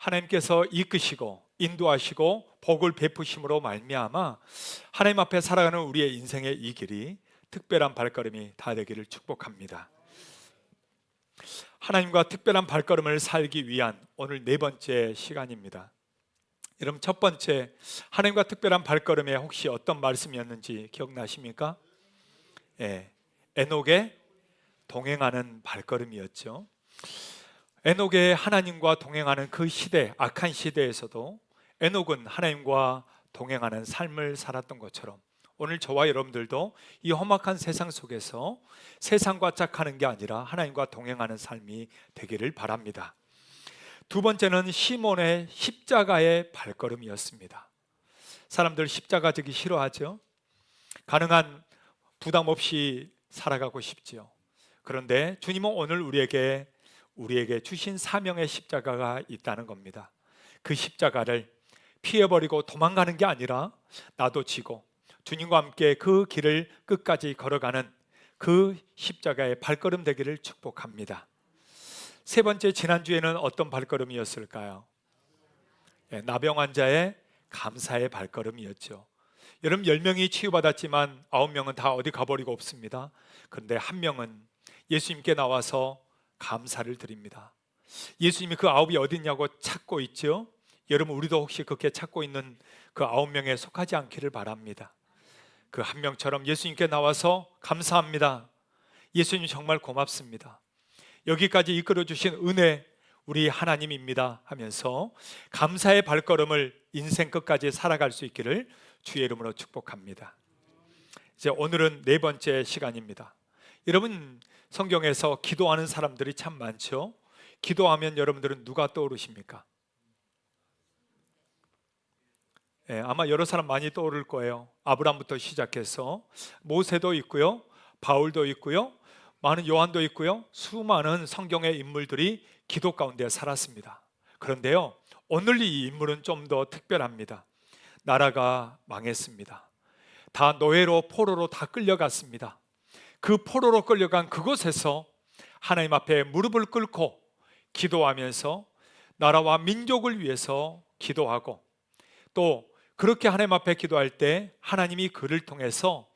하나님께서 이끄시고 인도하시고 복을 베푸심으로 말미암아 하나님 앞에 살아가는 우리의 인생의 이 길이 특별한 발걸음이 다 되기를 축복합니다. 하나님과 특별한 발걸음을 살기 위한 오늘 네 번째 시간입니다. 여러분, 첫 번째 하나님과 특별한 발걸음에 혹시 어떤 말씀이었는지 기억나십니까? 에녹의 동행하는 발걸음이었죠. 에녹의 하나님과 동행하는 그 시대, 악한 시대에서도 에녹은 하나님과 동행하는 삶을 살았던 것처럼 오늘 저와 여러분들도 이 험악한 세상 속에서 세상과 짝하는 게 아니라 하나님과 동행하는 삶이 되기를 바랍니다. 두 번째는 시몬의 십자가의 발걸음이었습니다. 사람들 십자가 지기 싫어하죠. 가능한 부담 없이 살아가고 싶지요. 그런데 주님은 오늘 우리에게 주신 사명의 십자가가 있다는 겁니다. 그 십자가를 피해버리고 도망가는 게 아니라 나도 지고 주님과 함께 그 길을 끝까지 걸어가는 그 십자가의 발걸음 되기를 축복합니다. 세 번째, 지난주에는 어떤 발걸음이었을까요? 나병 환자의 감사의 발걸음이었죠. 여러분, 10명이 치유받았지만 9명은 다 어디 가버리고 없습니다. 그런데 한 명은 예수님께 나와서 감사를 드립니다. 예수님이 그 9이 어디 있냐고 찾고 있죠. 여러분, 우리도 혹시 그렇게 찾고 있는 그 9명에 속하지 않기를 바랍니다. 그 한 명처럼 예수님께 나와서 감사합니다. 예수님 정말 고맙습니다. 여기까지 이끌어 주신 은혜 우리 하나님입니다 하면서 감사의 발걸음을 인생 끝까지 살아갈 수 있기를 주의 이름으로 축복합니다. 이제 오늘은 네 번째 시간입니다. 여러분, 성경에서 기도하는 사람들이 참 많죠. 기도하면 여러분들은 누가 떠오르십니까? 아마 여러 사람 많이 떠오를 거예요. 아브라함부터 시작해서 모세도 있고요, 바울도 있고요, 많은 요한도 있고요, 수많은 성경의 인물들이 기도 가운데 살았습니다. 그런데요, 오늘 이 인물은 좀 더 특별합니다. 나라가 망했습니다. 다 노예로 포로로 다 끌려갔습니다. 그 포로로 끌려간 그곳에서 하나님 앞에 무릎을 꿇고 기도하면서 나라와 민족을 위해서 기도하고, 또 그렇게 하나님 앞에 기도할 때 하나님이 그를 통해서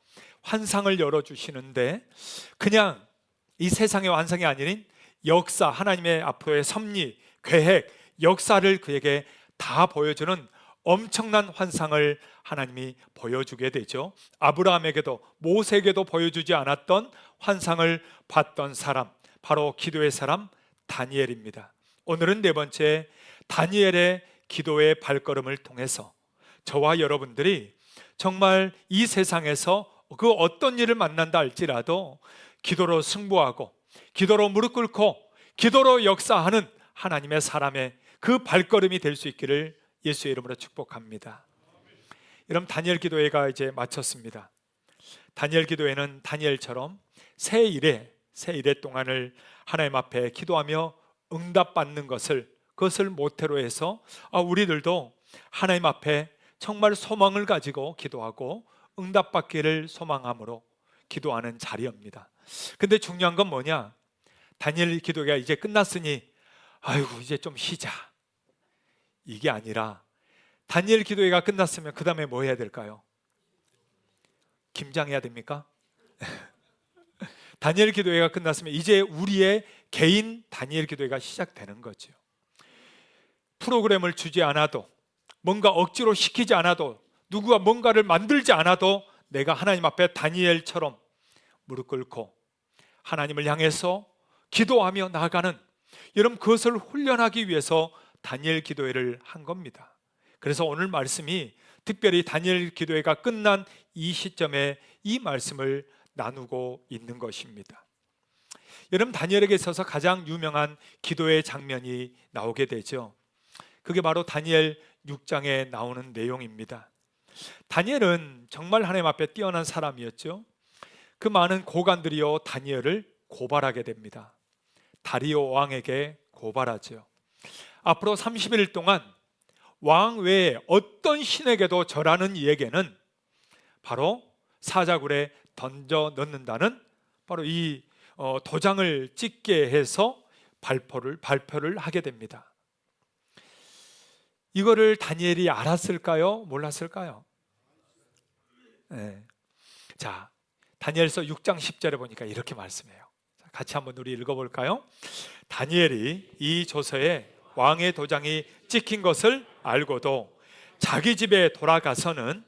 환상을 열어주시는데, 그냥 이 세상의 환상이 아닌 역사, 하나님의 앞으로의 섭리, 계획, 역사를 그에게 다 보여주는 엄청난 환상을 하나님이 보여주게 되죠. 아브라함에게도 모세에게도 보여주지 않았던 환상을 봤던 사람, 바로 기도의 사람 다니엘입니다. 오늘은 네 번째, 다니엘의 기도의 발걸음을 통해서 저와 여러분들이 정말 이 세상에서 그 어떤 일을 만난다 할지라도 기도로 승부하고 기도로 무릎 꿇고 기도로 역사하는 하나님의 사람의 그 발걸음이 될 수 있기를 예수의 이름으로 축복합니다. 여러분, 다니엘 기도회가 이제 마쳤습니다. 다니엘 기도회는 다니엘처럼 새 일에 동안을 하나님 앞에 기도하며 응답받는 그것을 모태로 해서 우리들도 하나님 앞에 정말 소망을 가지고 기도하고 응답받기를 소망함으로 기도하는 자리입니다. 근데 중요한 건 뭐냐? 다니엘 기도가 이제 끝났으니 아이고 이제 좀 쉬자, 이게 아니라 다니엘 기도회가 끝났으면 그 다음에 뭐 해야 될까요? 김장해야 됩니까? 다니엘 기도회가 끝났으면 이제 우리의 개인 다니엘 기도회가 시작되는 거죠. 프로그램을 주지 않아도, 뭔가 억지로 시키지 않아도, 누구가 뭔가를 만들지 않아도 내가 하나님 앞에 다니엘처럼 무릎 꿇고 하나님을 향해서 기도하며 나아가는, 여러분, 그것을 훈련하기 위해서 다니엘 기도회를 한 겁니다. 그래서 오늘 말씀이 특별히 다니엘 기도회가 끝난 이 시점에 이 말씀을 나누고 있는 것입니다. 여러분, 다니엘에게 있어서 가장 유명한 기도의 장면이 나오게 되죠. 그게 바로 다니엘 6장에 나오는 내용입니다. 다니엘은 정말 하나님 앞에 뛰어난 사람이었죠. 그 많은 고관들이요 다니엘을 고발하게 됩니다. 다리오 왕에게 고발하죠. 앞으로 30일 동안 왕 외에 어떤 신에게도 절하는 이에게는 바로 사자굴에 던져 넣는다는, 바로 이 도장을 찍게 해서 발표를 하게 됩니다. 이거를 다니엘이 알았을까요? 몰랐을까요? 네. 자, 다니엘서 6장 10절에 보니까 이렇게 말씀해요. 같이 한번 우리 읽어볼까요? 다니엘이 이 조서에 왕의 도장이 찍힌 것을 알고도 자기 집에 돌아가서는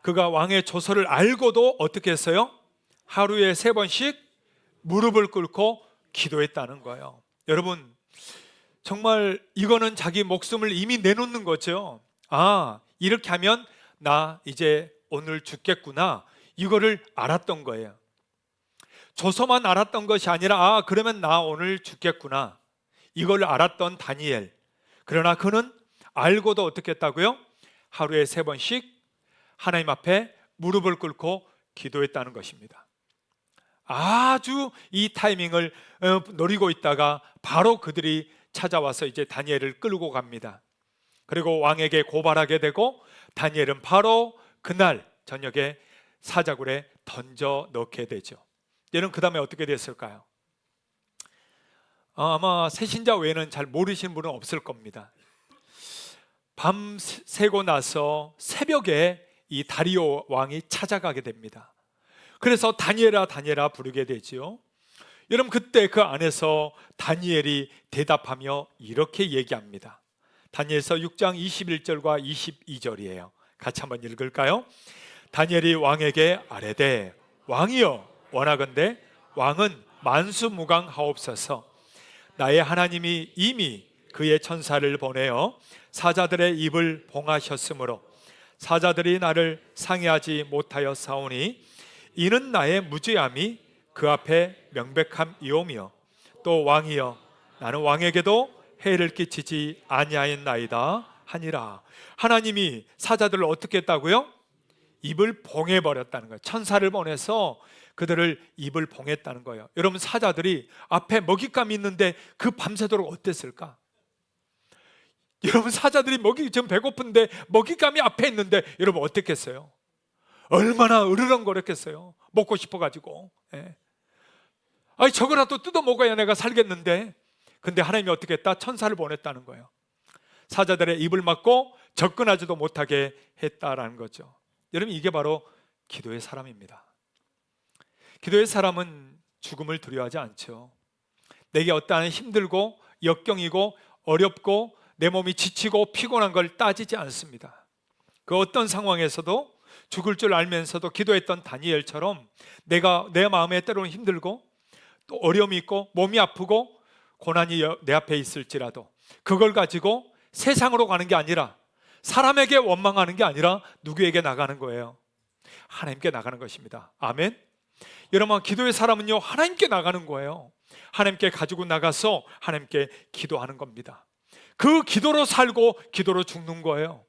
그가 왕의 조서를 알고도 어떻게 했어요? 하루에 3번씩 무릎을 꿇고 기도했다는 거예요. 여러분, 정말 이거는 자기 목숨을 이미 내놓는 거죠. 아, 이렇게 하면 나 이제 오늘 죽겠구나, 이거를 알았던 거예요. 조서만 알았던 것이 아니라 아, 그러면 나 오늘 죽겠구나, 이걸 알았던 다니엘. 그러나 그는 알고도 어떻게 했다고요? 하루에 3번씩 하나님 앞에 무릎을 꿇고 기도했다는 것입니다. 아주 이 타이밍을 노리고 있다가 바로 그들이 찾아와서 이제 다니엘을 끌고 갑니다. 그리고 왕에게 고발하게 되고 다니엘은 바로 그날 저녁에 사자굴에 던져 넣게 되죠. 여러분, 그 다음에 어떻게 됐을까요? 아마 새신자 외에는 잘 모르시는 분은 없을 겁니다. 밤 새고 나서 새벽에 이 다리오 왕이 찾아가게 됩니다. 그래서 다니엘아 다니엘아 부르게 되지요. 여러분, 그때 그 안에서 다니엘이 대답하며 이렇게 얘기합니다. 다니엘서 6장 21절과 22절이에요. 같이 한번 읽을까요? 다니엘이 왕에게 아뢰되 왕이여 원하건대 왕은 만수무강하옵소서. 나의 하나님이 이미 그의 천사를 보내어 사자들의 입을 봉하셨으므로 사자들이 나를 상해하지 못하여 사오니 이는 나의 무죄함이 그 앞에 명백함이오며 또 왕이여 나는 왕에게도 해를 끼치지 아니하였나이다 하니라. 하나님이 사자들을 어떻게 했다고요? 입을 봉해버렸다는 거예요. 천사를 보내서 그들을 입을 봉했다는 거예요. 여러분, 사자들이 앞에 먹잇감이 있는데 그 밤새도록 어땠을까? 여러분, 사자들이 지금 배고픈데 먹잇감이 앞에 있는데 여러분 어땠겠어요? 얼마나 으르렁거렸겠어요. 먹고 싶어가지고. 예. 아니, 저거라도 뜯어 먹어야 내가 살겠는데. 근데 하나님이 어떻게 했다? 천사를 보냈다는 거예요. 사자들의 입을 막고 접근하지도 못하게 했다라는 거죠. 여러분, 이게 바로 기도의 사람입니다. 기도의 사람은 죽음을 두려워하지 않죠. 내게 어떠한 힘들고 역경이고 어렵고 내 몸이 지치고 피곤한 걸 따지지 않습니다. 그 어떤 상황에서도 죽을 줄 알면서도 기도했던 다니엘처럼 내 마음에 때로는 힘들고 또 어려움이 있고 몸이 아프고 고난이 내 앞에 있을지라도 그걸 가지고 세상으로 가는 게 아니라, 사람에게 원망하는 게 아니라 누구에게 나가는 거예요? 하나님께 나가는 것입니다. 아멘. 여러분, 기도의 사람은요, 하나님께 나가는 거예요. 하나님께 가지고 나가서 하나님께 기도하는 겁니다. 그 기도로 살고 기도로 죽는 거예요.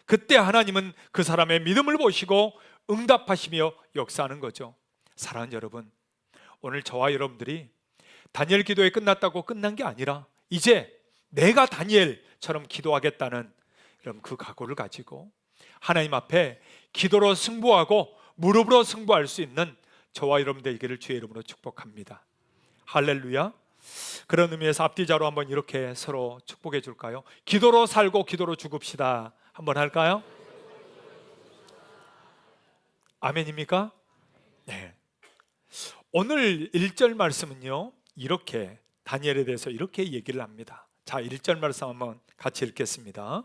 그때 하나님은 그 사람의 믿음을 보시고 응답하시며 역사하는 거죠. 사랑하는 여러분, 오늘 저와 여러분들이 다니엘 기도에 끝났다고 끝난 게 아니라 이제 내가 다니엘처럼 기도하겠다는 여러분 그 각오를 가지고 하나님 앞에 기도로 승부하고 무릎으로 승부할 수 있는 저와 여러분들 되기를 주의 이름으로 축복합니다. 할렐루야. 그런 의미에서 앞뒤자로 한번 이렇게 서로 축복해 줄까요? 기도로 살고 기도로 죽읍시다. 한번 할까요? 아멘입니까? 네. 오늘 1절 말씀은요, 이렇게 다니엘에 대해서 이렇게 얘기를 합니다. 자, 1절 말씀 한번 같이 읽겠습니다.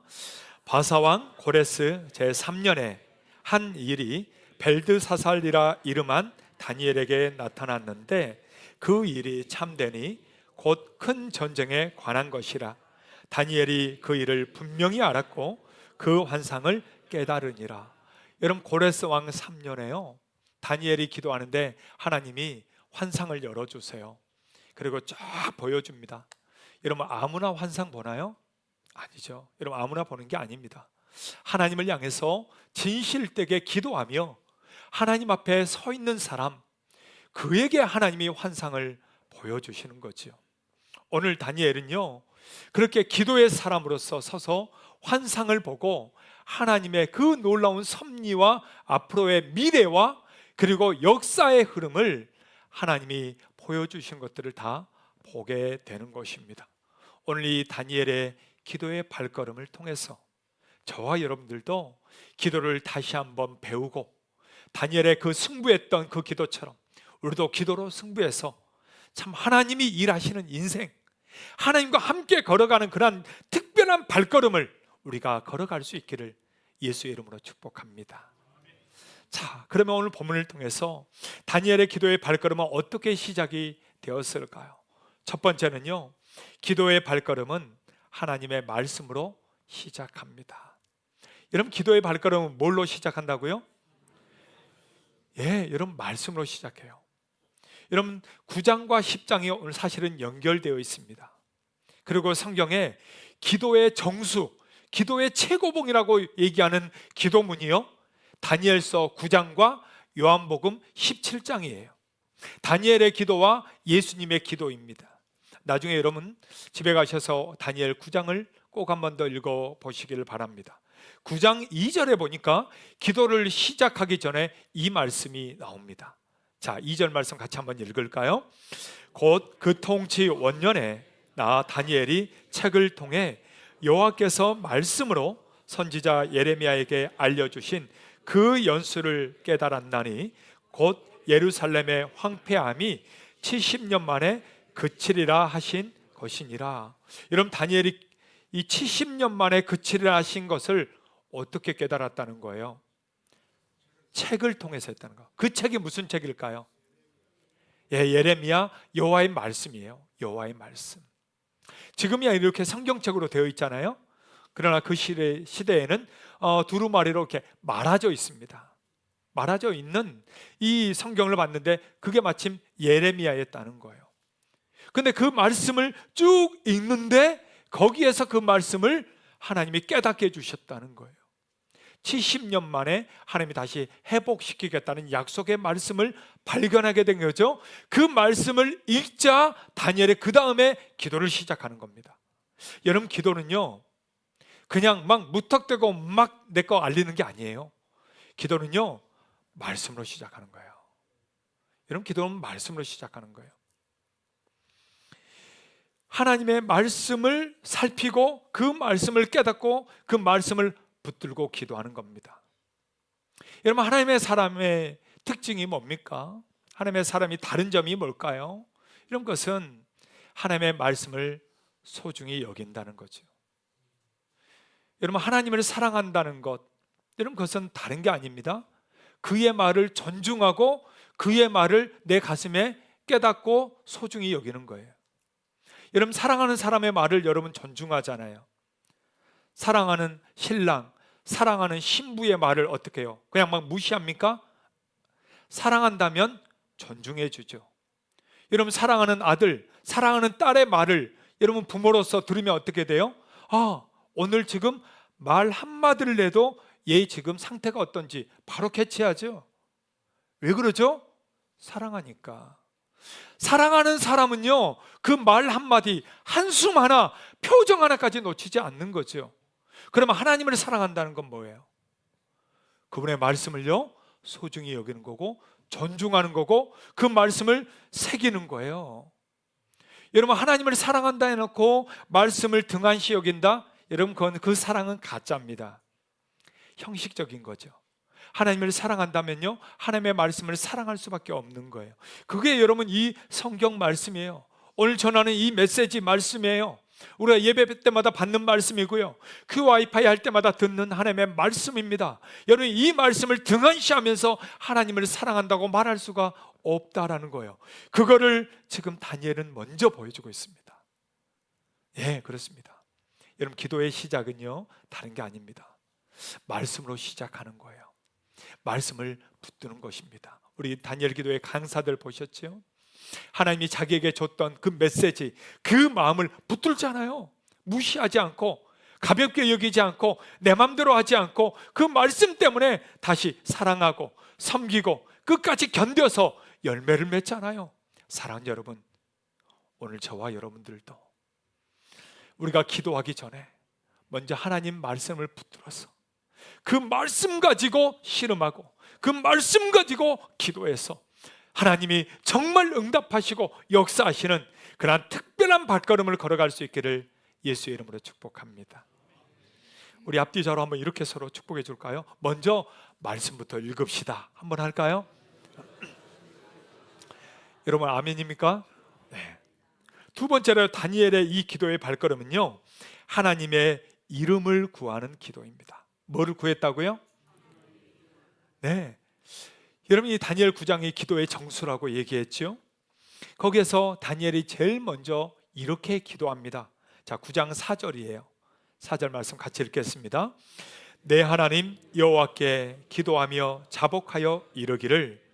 바사왕 고레스 제3년에 한 일이 벨드사살이라 이름한 다니엘에게 나타났는데 그 일이 참되니 곧 큰 전쟁에 관한 것이라. 다니엘이 그 일을 분명히 알았고 그 환상을 깨달으니라. 여러분, 고레스 왕 3년에요 다니엘이 기도하는데 하나님이 환상을 열어주세요. 그리고 쫙 보여줍니다. 여러분, 아무나 환상 보나요? 아니죠. 여러분, 아무나 보는 게 아닙니다. 하나님을 향해서 진실되게 기도하며 하나님 앞에 서 있는 사람, 그에게 하나님이 환상을 보여주시는 거죠. 오늘 다니엘은요, 그렇게 기도의 사람으로서 서서 환상을 보고 하나님의 그 놀라운 섭리와 앞으로의 미래와 그리고 역사의 흐름을 하나님이 보여주신 것들을 다 보게 되는 것입니다. 오늘 이 다니엘의 기도의 발걸음을 통해서 저와 여러분들도 기도를 다시 한번 배우고 다니엘의 그 승부했던 그 기도처럼 우리도 기도로 승부해서 참 하나님이 일하시는 인생, 하나님과 함께 걸어가는 그런 특별한 발걸음을 우리가 걸어갈 수 있기를 예수의 이름으로 축복합니다. 자, 그러면 오늘 본문을 통해서 다니엘의 기도의 발걸음은 어떻게 시작이 되었을까요? 첫 번째는요, 기도의 발걸음은 하나님의 말씀으로 시작합니다. 여러분, 기도의 발걸음은 뭘로 시작한다고요? 예, 여러분, 말씀으로 시작해요. 여러분, 9장과 10장이 오늘 사실은 연결되어 있습니다. 그리고 성경에 기도의 정수, 기도의 최고봉이라고 얘기하는 기도문이요, 다니엘서 9장과 요한복음 17장이에요. 다니엘의 기도와 예수님의 기도입니다. 나중에 여러분 집에 가셔서 다니엘 9장을 꼭 한 번 더 읽어보시기를 바랍니다. 9장 2절에 보니까 기도를 시작하기 전에 이 말씀이 나옵니다. 자, 2절 말씀 같이 한번 읽을까요? 곧 그 통치 원년에 나 다니엘이 책을 통해 여호와께서 말씀으로 선지자 예레미야에게 알려주신 그 연수를 깨달았나니 곧 예루살렘의 황폐함이 70년 만에 그치리라 하신 것이니라. 여러분, 다니엘이 이 70년 만에 그치리라 하신 것을 어떻게 깨달았다는 거예요? 책을 통해서 했다는 거. 그 책이 무슨 책일까요? 예, 예레미야, 여호와의 말씀이에요. 여호와의 말씀. 지금이야 이렇게 성경책으로 되어 있잖아요. 그러나 그 시대에는 두루마리로 이렇게 말아져 있습니다. 말아져 있는 이 성경을 봤는데 그게 마침 예레미야였다는 거예요. 근데 그 말씀을 쭉 읽는데 거기에서 그 말씀을 하나님이 깨닫게 해주셨다는 거예요. 70년 만에 하나님이 다시 회복시키겠다는 약속의 말씀을 발견하게 된 거죠. 그 말씀을 읽자 다니엘이 그 다음에 기도를 시작하는 겁니다. 여러분, 기도는요 그냥 막 무턱대고 막 내 거 알리는 게 아니에요. 기도는요 말씀으로 시작하는 거예요. 여러분, 기도는 말씀으로 시작하는 거예요. 하나님의 말씀을 살피고 그 말씀을 깨닫고 그 말씀을 붙들고 기도하는 겁니다. 여러분, 하나님의 사람의 특징이 뭡니까? 하나님의 사람이 다른 점이 뭘까요? 이런 것은 하나님의 말씀을 소중히 여긴다는 거죠. 여러분, 하나님을 사랑한다는 것, 여러분, 그것은 다른 게 아닙니다. 그의 말을 존중하고 그의 말을 내 가슴에 깨닫고 소중히 여기는 거예요. 여러분, 사랑하는 사람의 말을 여러분 존중하잖아요. 사랑하는 신랑, 사랑하는 신부의 말을 어떻게 해요? 그냥 막 무시합니까? 사랑한다면 존중해 주죠. 여러분, 사랑하는 아들, 사랑하는 딸의 말을 여러분 부모로서 들으면 어떻게 돼요? 오늘 지금 말 한마디를 내도 얘 지금 상태가 어떤지 바로 캐치하죠. 왜 그러죠? 사랑하니까. 사랑하는 사람은요 그 말 한마디, 한숨 하나, 표정 하나까지 놓치지 않는 거죠. 그러면 하나님을 사랑한다는 건 뭐예요? 그분의 말씀을요 소중히 여기는 거고 존중하는 거고 그 말씀을 새기는 거예요. 여러분, 하나님을 사랑한다 해놓고 말씀을 등한시 여긴다? 여러분, 그 사랑은 가짜입니다. 형식적인 거죠. 하나님을 사랑한다면요 하나님의 말씀을 사랑할 수밖에 없는 거예요. 그게 여러분 이 성경 말씀이에요. 오늘 전하는 이 메시지 말씀이에요. 우리가 예배 때마다 받는 말씀이고요, 그 와이파이 할 때마다 듣는 하나님의 말씀입니다. 여러분, 이 말씀을 등한시하면서 하나님을 사랑한다고 말할 수가 없다라는 거예요. 그거를 지금 다니엘은 먼저 보여주고 있습니다. 예, 그렇습니다. 여러분, 기도의 시작은요 다른 게 아닙니다. 말씀으로 시작하는 거예요. 말씀을 붙드는 것입니다. 우리 다니엘 기도의 강사들 보셨죠? 하나님이 자기에게 줬던 그 메시지, 그 마음을 붙들잖아요. 무시하지 않고, 가볍게 여기지 않고, 내 맘대로 하지 않고 그 말씀 때문에 다시 사랑하고 섬기고 끝까지 견뎌서 열매를 맺잖아요. 사랑하는 여러분, 오늘 저와 여러분들도 우리가 기도하기 전에 먼저 하나님 말씀을 붙들어서 그 말씀 가지고 씨름하고 그 말씀 가지고 기도해서 하나님이 정말 응답하시고 역사하시는 그러한 특별한 발걸음을 걸어갈 수 있기를 예수의 이름으로 축복합니다. 우리 앞뒤자로 한번 이렇게 서로 축복해 줄까요? 먼저 말씀부터 읽읍시다. 한번 할까요? 여러분 아멘입니까? 네. 두 번째로 다니엘의 이 기도의 발걸음은요, 하나님의 이름을 구하는 기도입니다. 뭐를 구했다고요? 네, 여러분 이 다니엘 9장의 기도의 정수라고 얘기했죠. 거기에서 다니엘이 제일 먼저 이렇게 기도합니다. 자, 9장 4절이에요 4절 말씀 같이 읽겠습니다. 내 하나님 여호와께 기도하며 자복하여 이르기를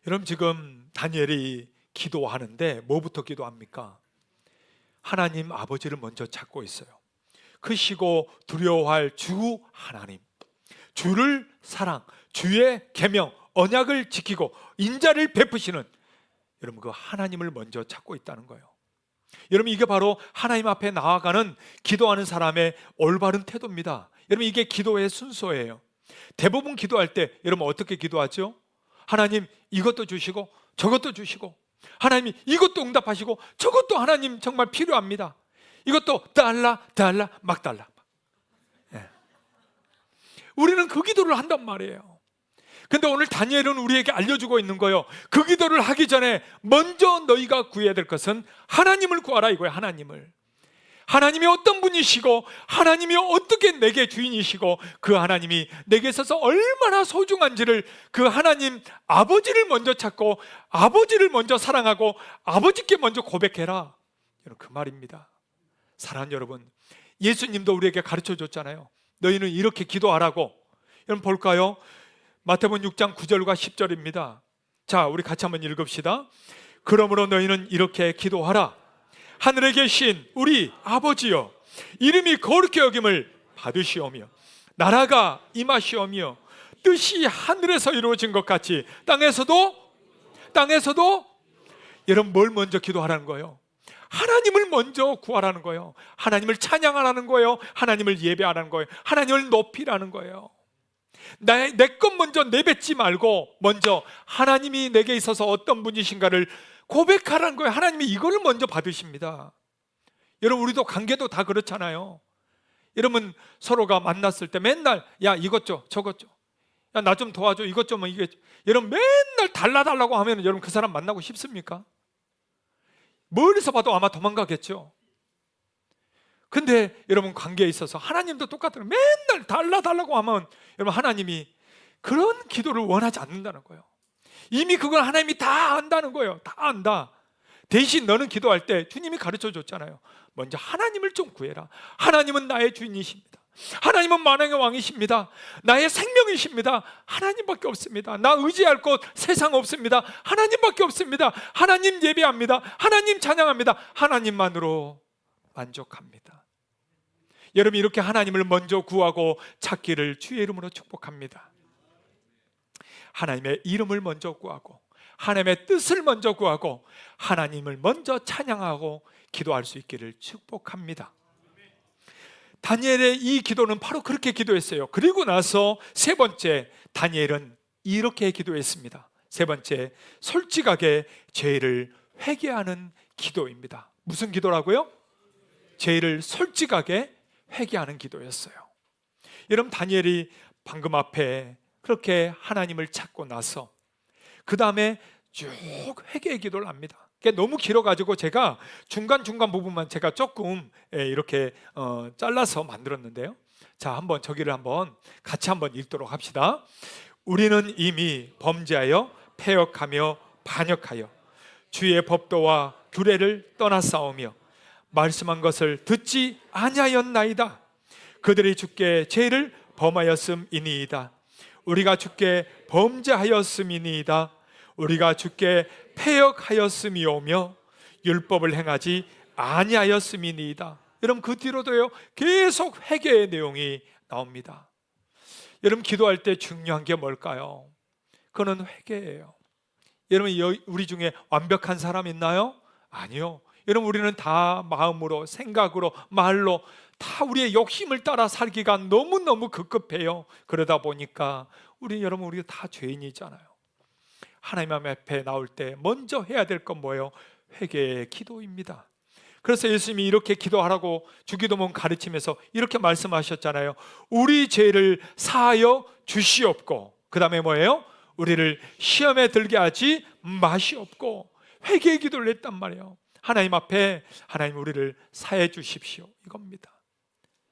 여러분 지금 다니엘이 기도하는데 뭐부터 기도합니까? 하나님 아버지를 먼저 찾고 있어요. 크시고 두려워할 주 하나님, 주를 사랑, 주의 계명, 언약을 지키고 인자를 베푸시는 여러분 그 하나님을 먼저 찾고 있다는 거예요. 여러분 이게 바로 하나님 앞에 나아가는 기도하는 사람의 올바른 태도입니다. 여러분 이게 기도의 순서예요. 대부분 기도할 때 여러분 어떻게 기도하죠? 하나님 이것도 주시고 저것도 주시고, 하나님이 이것도 응답하시고 저것도 하나님 정말 필요합니다. 이것도 달라 막 달라. 예. 우리는 그 기도를 한단 말이에요. 근데 오늘 다니엘은 우리에게 알려주고 있는 거예요. 그 기도를 하기 전에 먼저 너희가 구해야 될 것은 하나님을 구하라 이거예요. 하나님이 어떤 분이시고 하나님이 어떻게 내게 주인이시고 그 하나님이 내게 있어서 얼마나 소중한지를, 그 하나님 아버지를 먼저 찾고 아버지를 먼저 사랑하고 아버지께 먼저 고백해라. 여러분 그 말입니다. 사랑하는 여러분, 예수님도 우리에게 가르쳐 줬잖아요. 너희는 이렇게 기도하라고. 여러분 볼까요? 마태복음 6장 9절과 10절입니다. 자, 우리 같이 한번 읽읍시다. 그러므로 너희는 이렇게 기도하라. 하늘에 계신 우리 아버지여, 이름이 거룩히 여김을 받으시오며 나라가 임하시오며 뜻이 하늘에서 이루어진 것 같이 땅에서도 여러분 뭘 먼저 기도하라는 거예요? 하나님을 먼저 구하라는 거예요. 하나님을 찬양하라는 거예요. 하나님을 예배하라는 거예요. 하나님을 높이라는 거예요. 내 것 먼저 내뱉지 말고 먼저 하나님이 내게 있어서 어떤 분이신가를 고백하라는 거예요. 하나님이 이거를 먼저 받으십니다. 여러분 우리도 관계도 다 그렇잖아요. 여러분 서로가 만났을 때 맨날 야 이것 줘 저것 줘, 야 나 좀 도와줘 이것 좀 이게 줘. 여러분 맨날 달라달라고 하면 여러분 그 사람 만나고 싶습니까? 멀리서 봐도 아마 도망가겠죠. 근데 여러분 관계에 있어서 하나님도 똑같아요. 맨날 달라달라고 하면 여러분 하나님이 그런 기도를 원하지 않는다는 거예요. 이미 그걸 하나님이 다 안다는 거예요. 다 안다. 대신 너는 기도할 때 주님이 가르쳐 줬잖아요. 먼저 하나님을 좀 구해라. 하나님은 나의 주인이십니다. 하나님은 만왕의 왕이십니다. 나의 생명이십니다. 하나님밖에 없습니다. 나 의지할 곳 세상 없습니다. 하나님밖에 없습니다. 하나님 예배합니다. 하나님 찬양합니다. 하나님만으로 만족합니다. 여러분 이렇게 하나님을 먼저 구하고 찾기를 주의 이름으로 축복합니다. 하나님의 이름을 먼저 구하고 하나님의 뜻을 먼저 구하고 하나님을 먼저 찬양하고 기도할 수 있기를 축복합니다. 다니엘의 이 기도는 바로 그렇게 기도했어요. 그리고 나서 세 번째, 다니엘은 이렇게 기도했습니다. 세 번째, 솔직하게 죄를 회개하는 기도입니다. 무슨 기도라고요? 죄를 솔직하게 회개하는 기도였어요. 여러분 다니엘이 방금 앞에 그렇게 하나님을 찾고 나서 그 다음에 쭉 회개의 기도를 합니다. 그게 너무 길어가지고 제가 중간중간 부분만 제가 조금 이렇게 잘라서 만들었는데요. 자, 한번 저기를 한번 같이 한번 읽도록 합시다. 우리는 이미 범죄하여 패역하며 반역하여 주의 법도와 규례를 떠나싸우며 말씀한 것을 듣지 아니하였나이다. 그들이 주께 죄를 범하였음이니이다. 우리가 주께 범죄하였음이니이다. 우리가 주께 패역하였음이오며 율법을 행하지 아니하였음이니이다. 여러분 그 뒤로도요 계속 회개의 내용이 나옵니다. 여러분 기도할 때 중요한 게 뭘까요? 그거는 회개예요. 여러분, 우리 중에 완벽한 사람 있나요? 아니요. 여러분, 우리는 다 마음으로, 생각으로, 말로 다 우리의 욕심을 따라 살기가 너무너무 급급해요. 그러다 보니까 여러분, 우리가 다 죄인이잖아요. 하나님 앞에 나올 때 먼저 해야 될 건 뭐예요? 회개의 기도입니다. 그래서 예수님이 이렇게 기도하라고 주기도문 가르치면서 이렇게 말씀하셨잖아요. 우리 죄를 사하여 주시옵고, 그 다음에 뭐예요? 우리를 시험에 들게 하지 마시옵고. 회개의 기도를 했단 말이에요. 하나님 앞에, 하나님 우리를 사해 주십시오, 이겁니다.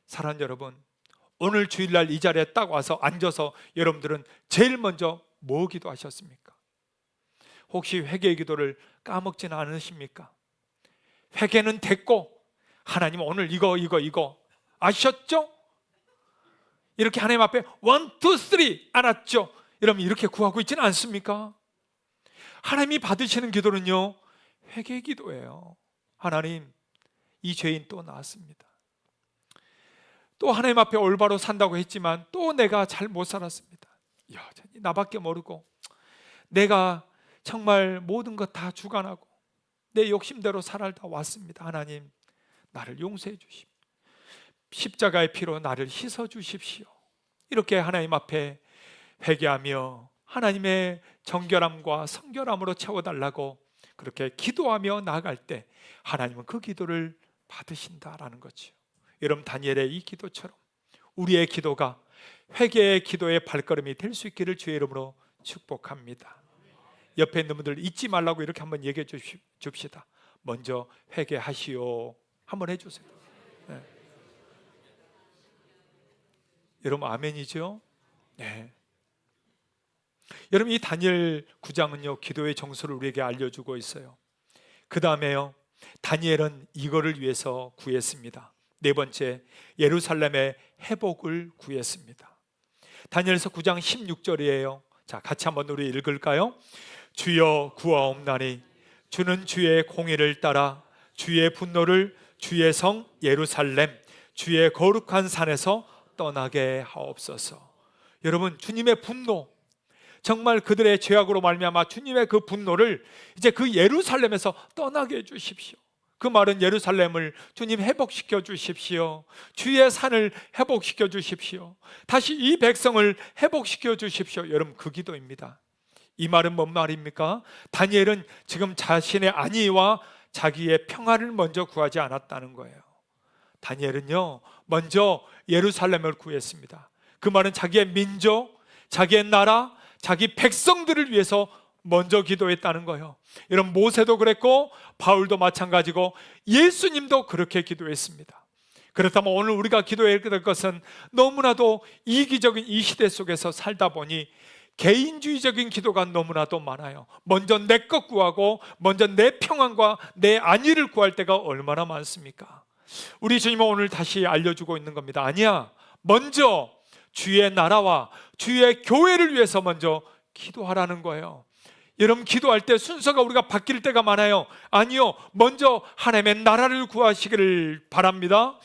사랑하는 여러분, 오늘 주일날 이 자리에 딱 와서 앉아서 여러분들은 제일 먼저 뭐 기도하셨습니까? 혹시 회개의 기도를 까먹지는 않으십니까? 회개는 됐고, 하나님 오늘 이거 아셨죠? 이렇게 하나님 앞에 1, 2, 3 알았죠? 여러분, 이렇게 구하고 있지는 않습니까? 하나님이 받으시는 기도는요, 회개의 기도예요. 하나님, 이 죄인 또 나왔습니다. 또 하나님 앞에 올바로 산다고 했지만 또 내가 잘 못 살았습니다. 여전히 나밖에 모르고 내가 정말 모든 것 다 주관하고 내 욕심대로 살아다 왔습니다. 하나님, 나를 용서해 주십시오. 십자가의 피로 나를 씻어 주십시오. 이렇게 하나님 앞에 회개하며 하나님의 정결함과 성결함으로 채워달라고 그렇게 기도하며 나아갈 때 하나님은 그 기도를 받으신다라는 거죠. 여러분, 다니엘의 이 기도처럼 우리의 기도가 회개의 기도의 발걸음이 될 수 있기를 주의 이름으로 축복합니다. 옆에 있는 분들 잊지 말라고 이렇게 한번 얘기해 줍시다. 먼저 회개하시오 한번 해주세요. 네. 여러분, 아멘이죠? 네. 여러분, 이 다니엘 9장은요 기도의 정수를 우리에게 알려주고 있어요. 그 다음에요, 다니엘은 이거를 위해서 구했습니다. 네 번째, 예루살렘의 회복을 구했습니다. 다니엘서 9장 16절이에요. 자, 같이 한번 우리 읽을까요? 주여 구하옵나니 주는 주의 공의를 따라 주의 분노를 주의 성 예루살렘 주의 거룩한 산에서 떠나게 하옵소서. 여러분, 주님의 분노, 정말 그들의 죄악으로 말미암아 주님의 그 분노를 이제 그 예루살렘에서 떠나게 해주십시오. 그 말은 예루살렘을 주님 회복시켜 주십시오. 주의 산을 회복시켜 주십시오. 다시 이 백성을 회복시켜 주십시오. 여러분, 그 기도입니다. 이 말은 뭔 말입니까? 다니엘은 지금 자신의 안위와 자기의 평화를 먼저 구하지 않았다는 거예요. 다니엘은요 먼저 예루살렘을 구했습니다. 그 말은 자기의 민족, 자기의 나라, 자기 백성들을 위해서 먼저 기도했다는 거예요. 여러분, 모세도 그랬고 바울도 마찬가지고 예수님도 그렇게 기도했습니다. 그렇다면 오늘 우리가 기도해야 될 것은 너무나도 이기적인 이 시대 속에서 살다 보니 개인주의적인 기도가 너무나도 많아요. 먼저 내 것 구하고 먼저 내 평안과 내 안위를 구할 때가 얼마나 많습니까? 우리 주님은 오늘 다시 알려주고 있는 겁니다. 아니야, 먼저 주의 나라와 주의 교회를 위해서 먼저 기도하라는 거예요. 여러분, 기도할 때 순서가 우리가 바뀔 때가 많아요. 아니요, 먼저 하나님의 나라를 구하시기를 바랍니다.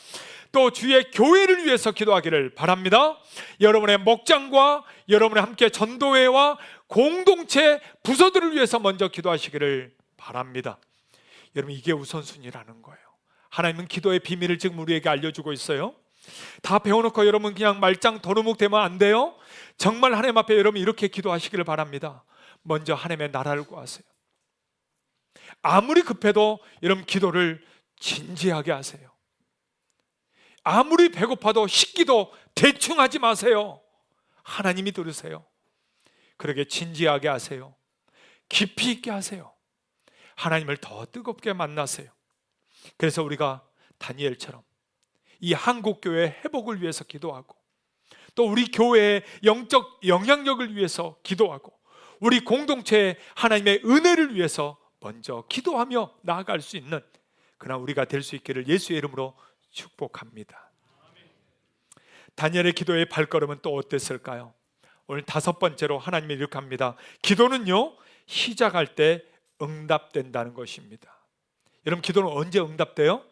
또 주의 교회를 위해서 기도하기를 바랍니다. 여러분의 목장과 여러분의 함께 전도회와 공동체 부서들을 위해서 먼저 기도하시기를 바랍니다. 여러분, 이게 우선순위라는 거예요. 하나님은 기도의 비밀을 지금 우리에게 알려주고 있어요. 다 배워놓고 여러분 그냥 말짱 도루묵 되면 안 돼요. 정말 하나님 앞에 여러분 이렇게 기도하시기를 바랍니다. 먼저 하나님의 나라를 구하세요. 아무리 급해도 여러분 기도를 진지하게 하세요. 아무리 배고파도 식기도 대충 하지 마세요. 하나님이 들으세요. 그러게 진지하게 하세요. 깊이 있게 하세요. 하나님을 더 뜨겁게 만나세요. 그래서 우리가 다니엘처럼 이 한국교회의 회복을 위해서 기도하고, 또 우리 교회의 영적 영향력을 위해서 기도하고, 우리 공동체의 하나님의 은혜를 위해서 먼저 기도하며 나아갈 수 있는 그러나 우리가 될 수 있기를 예수의 이름으로 축복합니다. 다니엘의 기도의 발걸음은 또 어땠을까요? 오늘 다섯 번째로 하나님이 이렇게 합니다. 기도는요 시작할 때 응답된다는 것입니다. 여러분, 기도는 언제 응답돼요?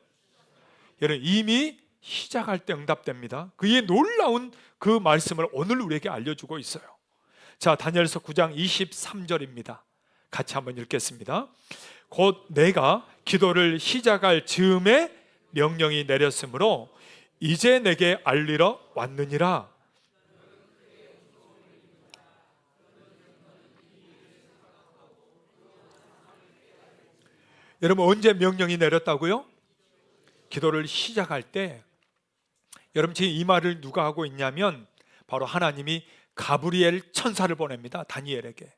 여러분, 이미 시작할 때 응답됩니다. 그의 놀라운 그 말씀을 오늘 우리에게 알려주고 있어요. 자, 다니엘서 9장 23절입니다. 같이 한번 읽겠습니다. 곧 내가 기도를 시작할 즈음에 명령이 내렸으므로 이제 내게 알리러 왔느니라. 여러분, 언제 명령이 내렸다고요? 기도를 시작할 때. 여러분, 지금 이 말을 누가 하고 있냐면 바로 하나님이 가브리엘 천사를 보냅니다. 다니엘에게.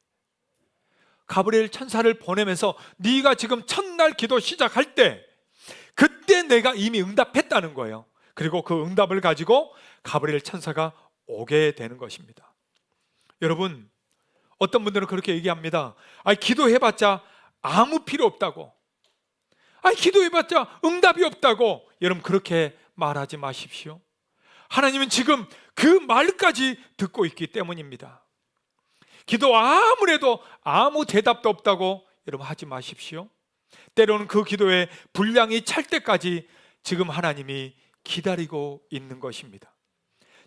가브리엘 천사를 보내면서 네가 지금 첫날 기도 시작할 때 그때 내가 이미 응답했다는 거예요. 그리고 그 응답을 가지고 가브리엘 천사가 오게 되는 것입니다. 여러분, 어떤 분들은 그렇게 얘기합니다. 기도해봤자 아무 필요 없다고. 기도해봤자 응답이 없다고. 여러분, 그렇게 말하지 마십시오. 하나님은 지금 그 말까지 듣고 있기 때문입니다. 기도 아무리 해도 아무 대답도 없다고 여러분 하지 마십시오. 때로는 그 기도의 분량이 찰 때까지 지금 하나님이 기다리고 있는 것입니다.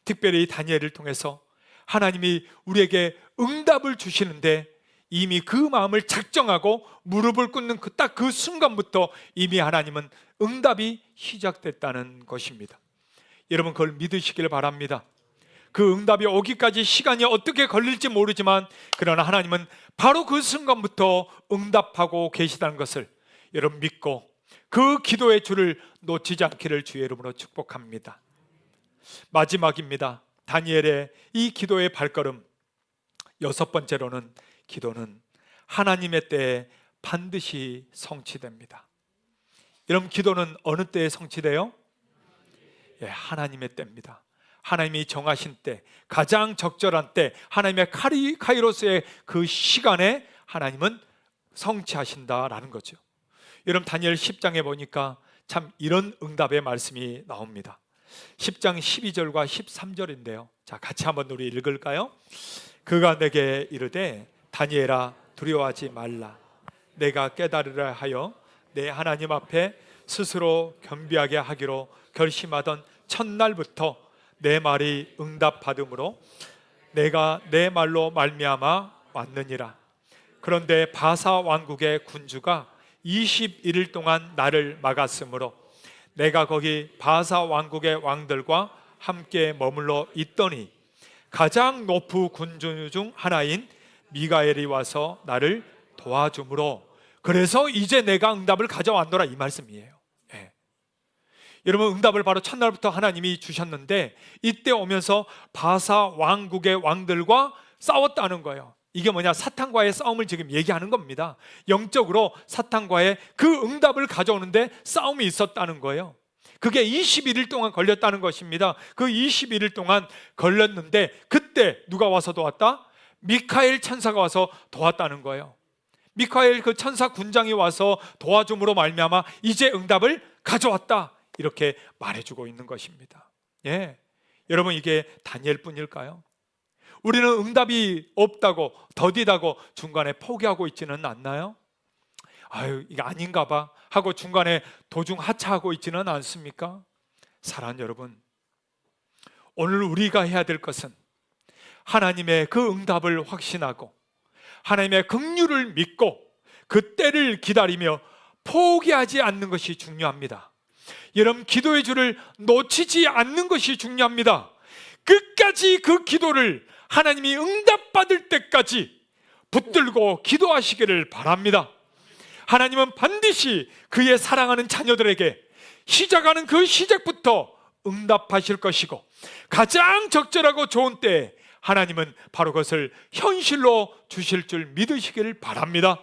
특별히 다니엘을 통해서 하나님이 우리에게 응답을 주시는데 이미 그 마음을 작정하고 무릎을 꿇는 딱 그 순간부터 이미 하나님은 응답이 시작됐다는 것입니다. 여러분, 그걸 믿으시길 바랍니다. 그 응답이 오기까지 시간이 어떻게 걸릴지 모르지만 그러나 하나님은 바로 그 순간부터 응답하고 계시다는 것을 여러분 믿고 그 기도의 줄을 놓치지 않기를 주의 이름으로 축복합니다. 마지막입니다. 다니엘의 이 기도의 발걸음, 여섯 번째로는 기도는 하나님의 때에 반드시 성취됩니다. 여러분, 기도는 어느 때에 성취돼요? 하나님의 때입니다. 하나님이 정하신 때, 가장 적절한 때, 하나님의 카이로스의 그 시간에 하나님은 성취하신다라는 거죠. 여러분, 다니엘 10장에 보니까 참 이런 응답의 말씀이 나옵니다. 10장 12절과 13절인데요. 자, 같이 한번 우리 읽을까요? 그가 내게 이르되 다니엘아 두려워하지 말라. 내가 깨달으라 하여 내 하나님 앞에 스스로 겸비하게 하기로 결심하던 첫날부터 내 말이 응답받음으로 내가 내 말로 말미암아 왔느니라. 그런데 바사 왕국의 군주가 21일 동안 나를 막았으므로 내가 거기 바사 왕국의 왕들과 함께 머물러 있더니 가장 높은 군주 중 하나인 미가엘이 와서 나를 도와주므로 그래서 이제 내가 응답을 가져왔노라, 이 말씀이에요. 여러분, 응답을 바로 첫날부터 하나님이 주셨는데 이때 오면서 바사 왕국의 왕들과 싸웠다는 거예요. 이게 뭐냐? 사탄과의 싸움을 지금 얘기하는 겁니다. 영적으로 사탄과의 그 응답을 가져오는데 싸움이 있었다는 거예요. 그게 21일 동안 걸렸다는 것입니다. 그 21일 동안 걸렸는데 그때 누가 와서 도왔다? 미카엘 천사가 와서 도왔다는 거예요. 미카엘 그 천사 군장이 와서 도와줌으로 말미암아 이제 응답을 가져왔다, 이렇게 말해주고 있는 것입니다. 여러분, 이게 다니엘뿐일까요? 우리는 응답이 없다고 더디다고 중간에 포기하고 있지는 않나요? 이게 아닌가 봐 하고 중간에 도중 하차하고 있지는 않습니까? 사랑하는 여러분, 오늘 우리가 해야 될 것은 하나님의 그 응답을 확신하고 하나님의 긍휼을 믿고 그 때를 기다리며 포기하지 않는 것이 중요합니다. 여러분, 기도의 줄을 놓치지 않는 것이 중요합니다. 끝까지 그 기도를 하나님이 응답받을 때까지 붙들고 기도하시기를 바랍니다. 하나님은 반드시 그의 사랑하는 자녀들에게 시작하는 그 시작부터 응답하실 것이고 가장 적절하고 좋은 때에 하나님은 바로 그것을 현실로 주실 줄 믿으시기를 바랍니다.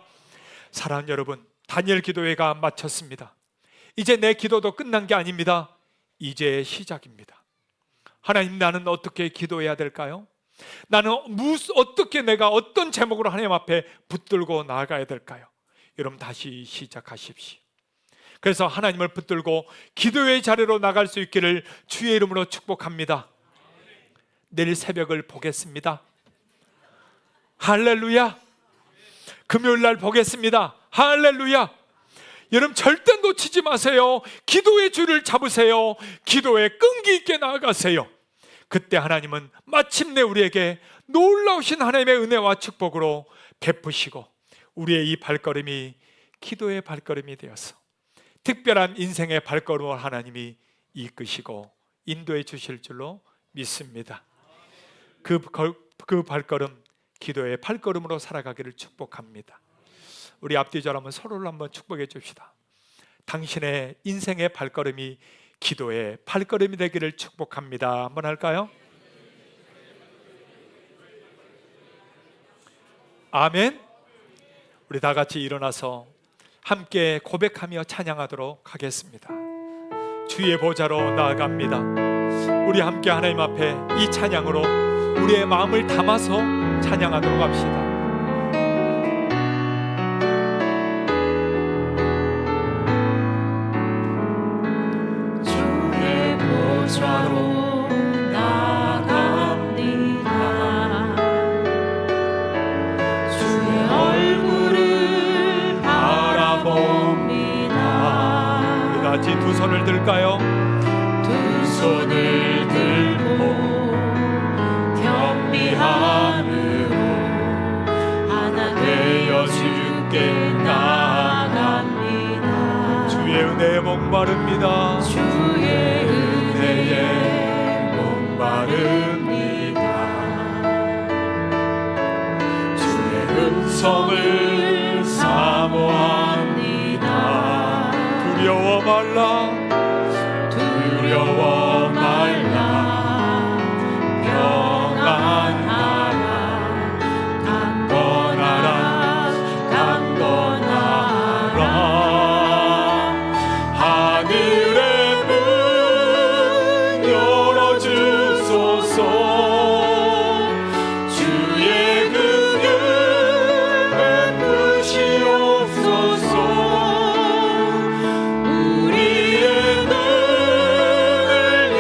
사랑하는 여러분, 다니엘 기도회가 마쳤습니다. 이제 내 기도도 끝난 게 아닙니다. 이제 시작입니다. 하나님, 나는 어떻게 기도해야 될까요? 나는 어떻게 내가 어떤 제목으로 하나님 앞에 붙들고 나아가야 될까요? 여러분, 다시 시작하십시오. 그래서 하나님을 붙들고 기도의 자리로 나갈 수 있기를 주의 이름으로 축복합니다. 내일 새벽을 보겠습니다. 할렐루야. 금요일 날 보겠습니다. 할렐루야. 여러분, 절대 놓치지 마세요. 기도의 줄을 잡으세요. 기도에 끈기 있게 나아가세요. 그때 하나님은 마침내 우리에게 놀라우신 하나님의 은혜와 축복으로 베푸시고 우리의 이 발걸음이 기도의 발걸음이 되어서 특별한 인생의 발걸음을 하나님이 이끄시고 인도해 주실 줄로 믿습니다. 그 발걸음, 기도의 발걸음으로 살아가기를 축복합니다. 우리 앞뒤절 한번 서로를 한번 축복해 줍시다. 당신의 인생의 발걸음이 기도의 발걸음이 되기를 축복합니다. 한번 할까요? 아멘. 우리 다 같이 일어나서 함께 고백하며 찬양하도록 하겠습니다. 주의 보좌로 나아갑니다. 우리 함께 하나님 앞에 이 찬양으로 우리의 마음을 담아서 찬양하도록 합시다. 주의 보좌로 나아갑니다. 주의 얼굴을 바라봅니다. 우리 다 같이 두 손을 들까요? 두 손을 들고 경비함으로 하나 되어 주께 나아갑니다. 주의 은혜에 목마릅니다. 주의 은혜에 목마릅니다. 주의 음성을 사모합니다. 두려워 말라, 두려워 말라. 평안하라. 강건하라. 강건하라. 하늘의 문 열어주소서. 주의 긍휼 베푸시옵소서. 우리의 눈을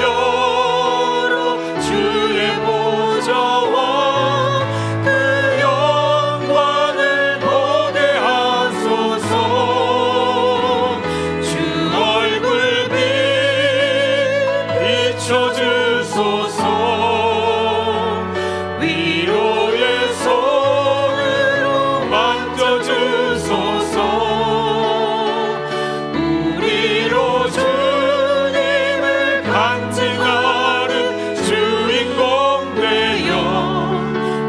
열어 주의 보좌와 그 영광을 보게 하소서. 주 얼굴 비춰주소서. 위로의 손으로 만져주소서. 우리로 주님을 간증하는 주인공 되어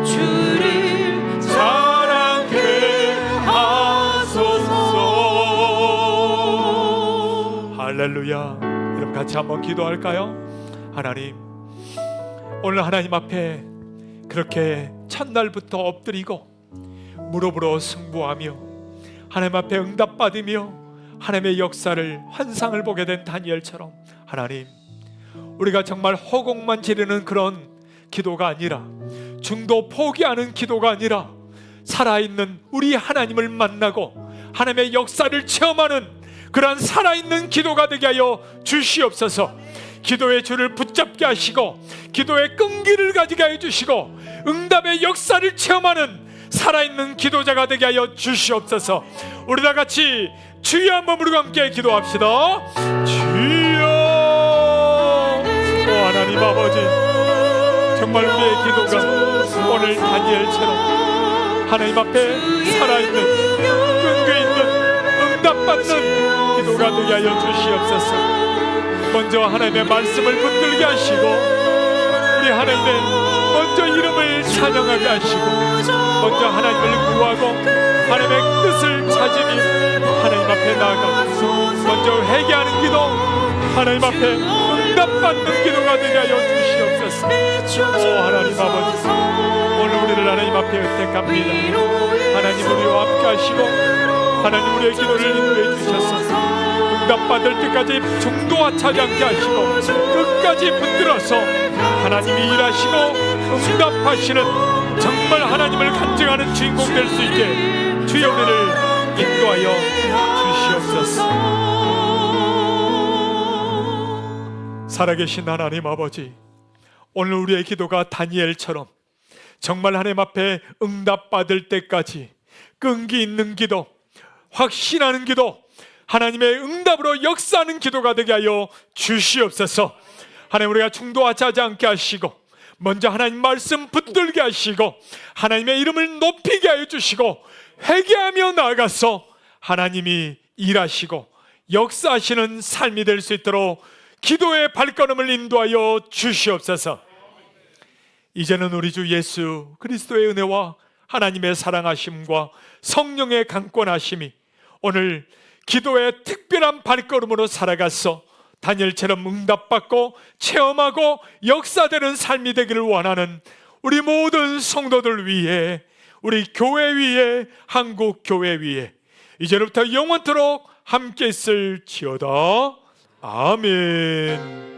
주를 사랑케 하소서. 할렐루야. 여러분 같이 한번 기도할까요? 하나님, 오늘 하나님 앞에 그렇게 첫날부터 엎드리고 무릎으로 승부하며 하나님 앞에 응답받으며 하나님의 역사를 환상을 보게 된 다니엘처럼 하나님, 우리가 정말 허공만 지르는 그런 기도가 아니라, 중도 포기하는 기도가 아니라 살아있는 우리 하나님을 만나고 하나님의 역사를 체험하는 그러한 살아있는 기도가 되게 하여 주시옵소서. 기도의 줄을 붙잡게 하시고 기도의 끈기를 가지게 해주시고 응답의 역사를 체험하는 살아있는 기도자가 되게 하여 주시옵소서. 우리 다 같이 주여 한번 부르고 함께 기도합시다. 주여. 오 하나님 아버지, 정말 우리의 기도가 오늘 다니엘처럼 하나님 앞에 살아있는 끈기 있는 응답받는 기도가 되게 하여 주시옵소서. 먼저 하나님의 말씀을 붙들게 하시고 우리 하나님의 먼저 이름을 찬양하게 하시고 먼저 하나님을 구하고 하나님의 뜻을 찾으며 하나님 앞에 나아가고 먼저 회개하는 기도, 하나님 앞에 응답받는 기도가 되게 하여 주시옵소서. 오 하나님 아버지, 오늘 우리를 하나님 앞에 의택합니다. 하나님 우리와 함께 하시고 하나님 우리의 기도를 인도해 주셔서 응답받을 때까지 중도하지 않게 하시고 끝까지 붙들어서 하나님이 일하시고 응답하시는 정말 하나님을 간증하는 주인공 될 수 있게 주여 우리를 인도하여 주시옵소서. 살아계신 하나님 아버지, 오늘 우리의 기도가 다니엘처럼 정말 하나님 앞에 응답받을 때까지 끈기 있는 기도, 확신하는 기도, 하나님의 응답으로 역사하는 기도가 되게 하여 주시옵소서. 하나님, 우리가 중도하지 않게 하시고 먼저 하나님 말씀 붙들게 하시고 하나님의 이름을 높이게 하여 주시고 회개하며 나아가서 하나님이 일하시고 역사하시는 삶이 될 수 있도록 기도의 발걸음을 인도하여 주시옵소서. 이제는 우리 주 예수 그리스도의 은혜와 하나님의 사랑하심과 성령의 강권하심이 오늘 기도의 특별한 발걸음으로 살아가서 다니엘처럼 응답받고 체험하고 역사되는 삶이 되기를 원하는 우리 모든 성도들 위해, 우리 교회 위에, 한국 교회 위에 이제부터 영원토록 함께 있을지어다. 아멘.